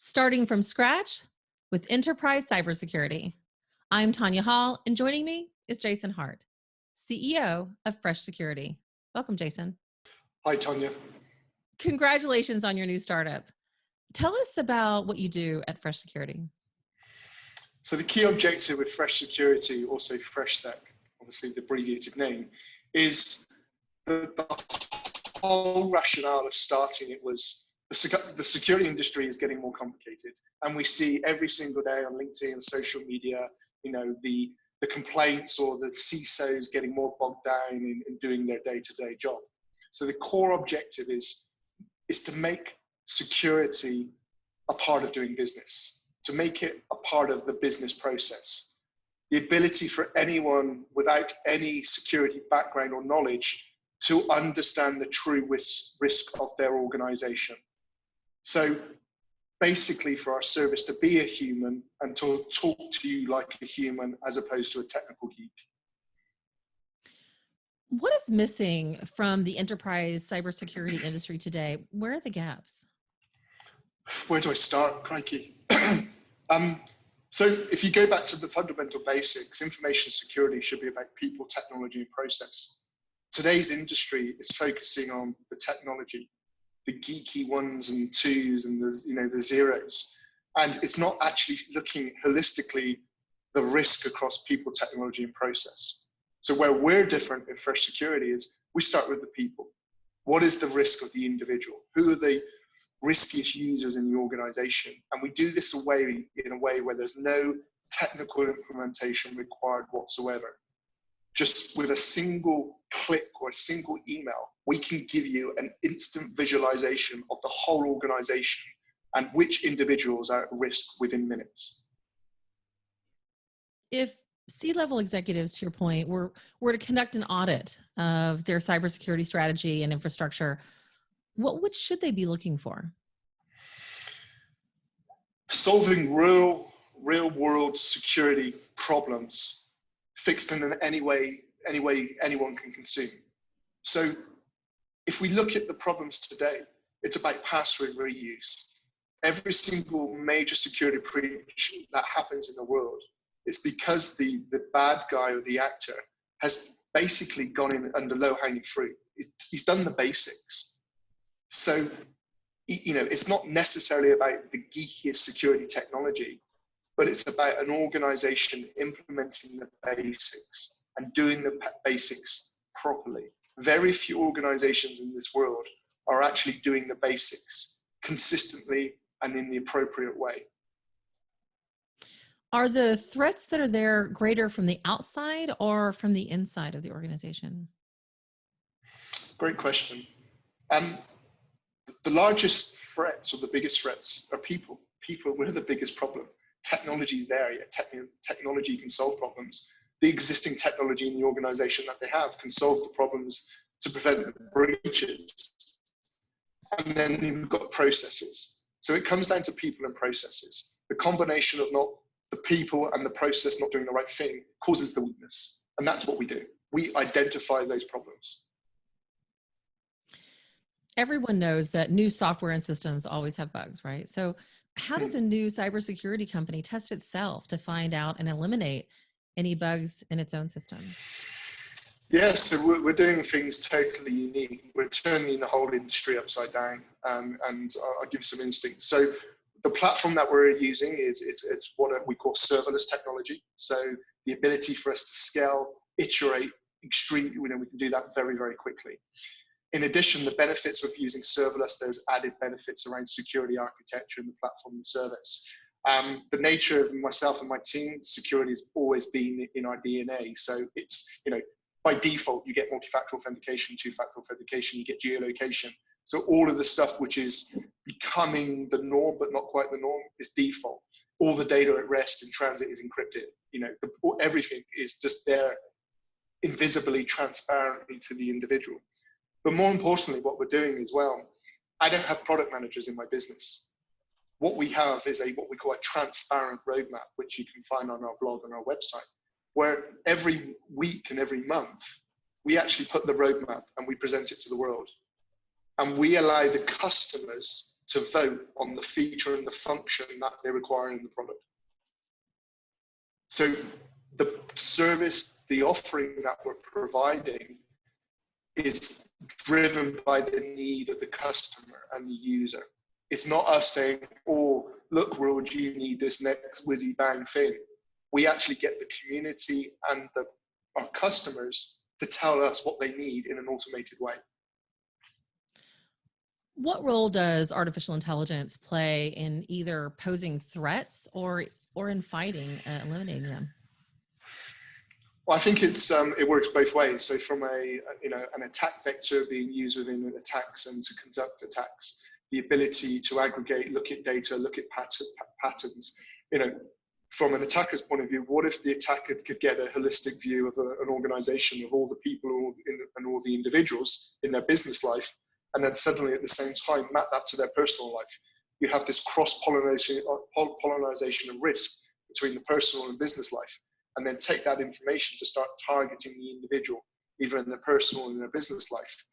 Starting from scratch with enterprise cybersecurity. I'm Tonya Hall, and joining me is Jason Hart, CEO of Fresh Security. Welcome, Jason. Hi, Tonya. Congratulations on your new startup. Tell us about what you do at Fresh Security. So the key objective with Fresh Security, also FreshSec, obviously the abbreviated name, is the whole rationale of starting it was the security industry is getting more complicated. And we see every single day on LinkedIn and social media, the complaints or the CISOs getting more bogged down in doing their day-to-day job. So the core objective is to make security a part of doing business, to make it a part of the business process. The ability for anyone without any security background or knowledge to understand the true risk of their organization. So basically for our service to be a human and to talk to you like a human as opposed to a technical geek. What is missing from the enterprise cybersecurity industry today? Where are the gaps? Where do I start? Crikey. So if you go back to the fundamental basics, information security should be about people, technology, and process. Today's industry is focusing on the technology, the geeky ones and twos and the zeros. And it's not actually looking holistically the risk across people, technology, and process. So where we're different in Fresh Security is we start with the people. What is the risk of the individual? Who are the riskiest users in the organization? And we do this in a way where there's no technical implementation required whatsoever. Just with a single click or a single email, we can give you an instant visualization of the whole organization and which individuals are at risk within minutes. If C-level executives, to your point, were to conduct an audit of their cybersecurity strategy and infrastructure, what should they be looking for? Solving real world security problems, fixed in any way anyone can consume. So if we look at the problems today, it's about password reuse. Every single major security breach that happens in the world, it's because the bad guy or the actor has basically gone in under low-hanging fruit. He's done the basics. So, it's not necessarily about the geekiest security technology, but it's about an organization implementing the basics and doing the basics properly. Very few organizations in this world are actually doing the basics consistently and in the appropriate way. Are the threats that are there greater from the outside or from the inside of the organization? Great question. The largest threats or the biggest threats are people. People, we're the biggest problem. Technology is there, technology can solve problems. The existing technology in the organization that they have can solve the problems to prevent the breaches. And then you've got processes. So it comes down to people and processes. The combination of not the people and the process not doing the right thing causes the weakness. And that's what we do. We identify those problems. Everyone knows that new software and systems always have bugs, right? So how does a new cybersecurity company test itself to find out and eliminate any bugs in its own systems? Yes, so we're doing things totally unique. We're turning the whole industry upside down, and I'll give you some instincts. So the platform that we're using it's what we call serverless technology. So the ability for us to scale, iterate, extremely, we can do that very, very quickly. In addition, the benefits of using serverless, there's added benefits around security architecture and the platform and service. The nature of myself and my team, security has always been in our DNA. So it's, by default, you get multi-factor authentication, two-factor authentication, you get geolocation. So all of the stuff which is becoming the norm, but not quite the norm, is default. All the data at rest in transit is encrypted. Everything is just there invisibly, transparently to the individual. But more importantly, what we're doing as well, I don't have product managers in my business. What we have is what we call a transparent roadmap, which you can find on our blog and our website, where every week and every month, we actually put the roadmap and we present it to the world. And we allow the customers to vote on the feature and the function that they require in the product. So the service, the offering that we're providing is driven by the need of the customer and the user. It's not us saying, oh, look, World, you need this next whizzy bang thing. We actually get the community and our customers to tell us what they need in an automated way. What role does artificial intelligence play in either posing threats or in fighting, eliminating them? Well, I think it works both ways. So from an attack vector being used within attacks and to conduct attacks, the ability to aggregate, look at data, look at patterns. From an attacker's point of view, what if the attacker could get a holistic view of an organization, of all the people and all the individuals in their business life, and then suddenly at the same time map that to their personal life? You have this cross-pollination of risk between the personal and business life, and then take that information to start targeting the individual, either in their personal and their business life.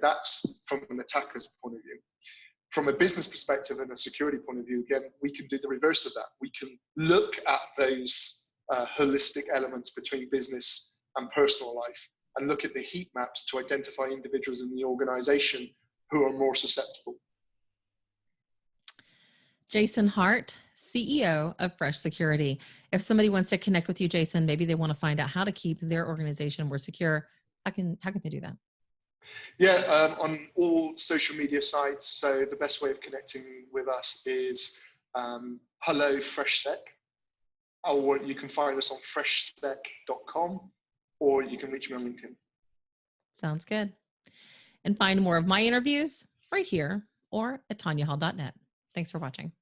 That's from an attacker's point of view. From a business perspective and a security point of view, again, we can do the reverse of that. We can look at those holistic elements between business and personal life and look at the heat maps to identify individuals in the organization who are more susceptible. Jason Hart, CEO of Fresh Security. If somebody wants to connect with you, Jason, maybe they want to find out how to keep their organization more secure, how can they do that? Yeah, on all social media sites. So the best way of connecting with us is hello FreshSec, or you can find us on freshsec.com, or you can reach me on LinkedIn. Sounds good. And find more of my interviews right here or at tonyahall.net. Thanks for watching.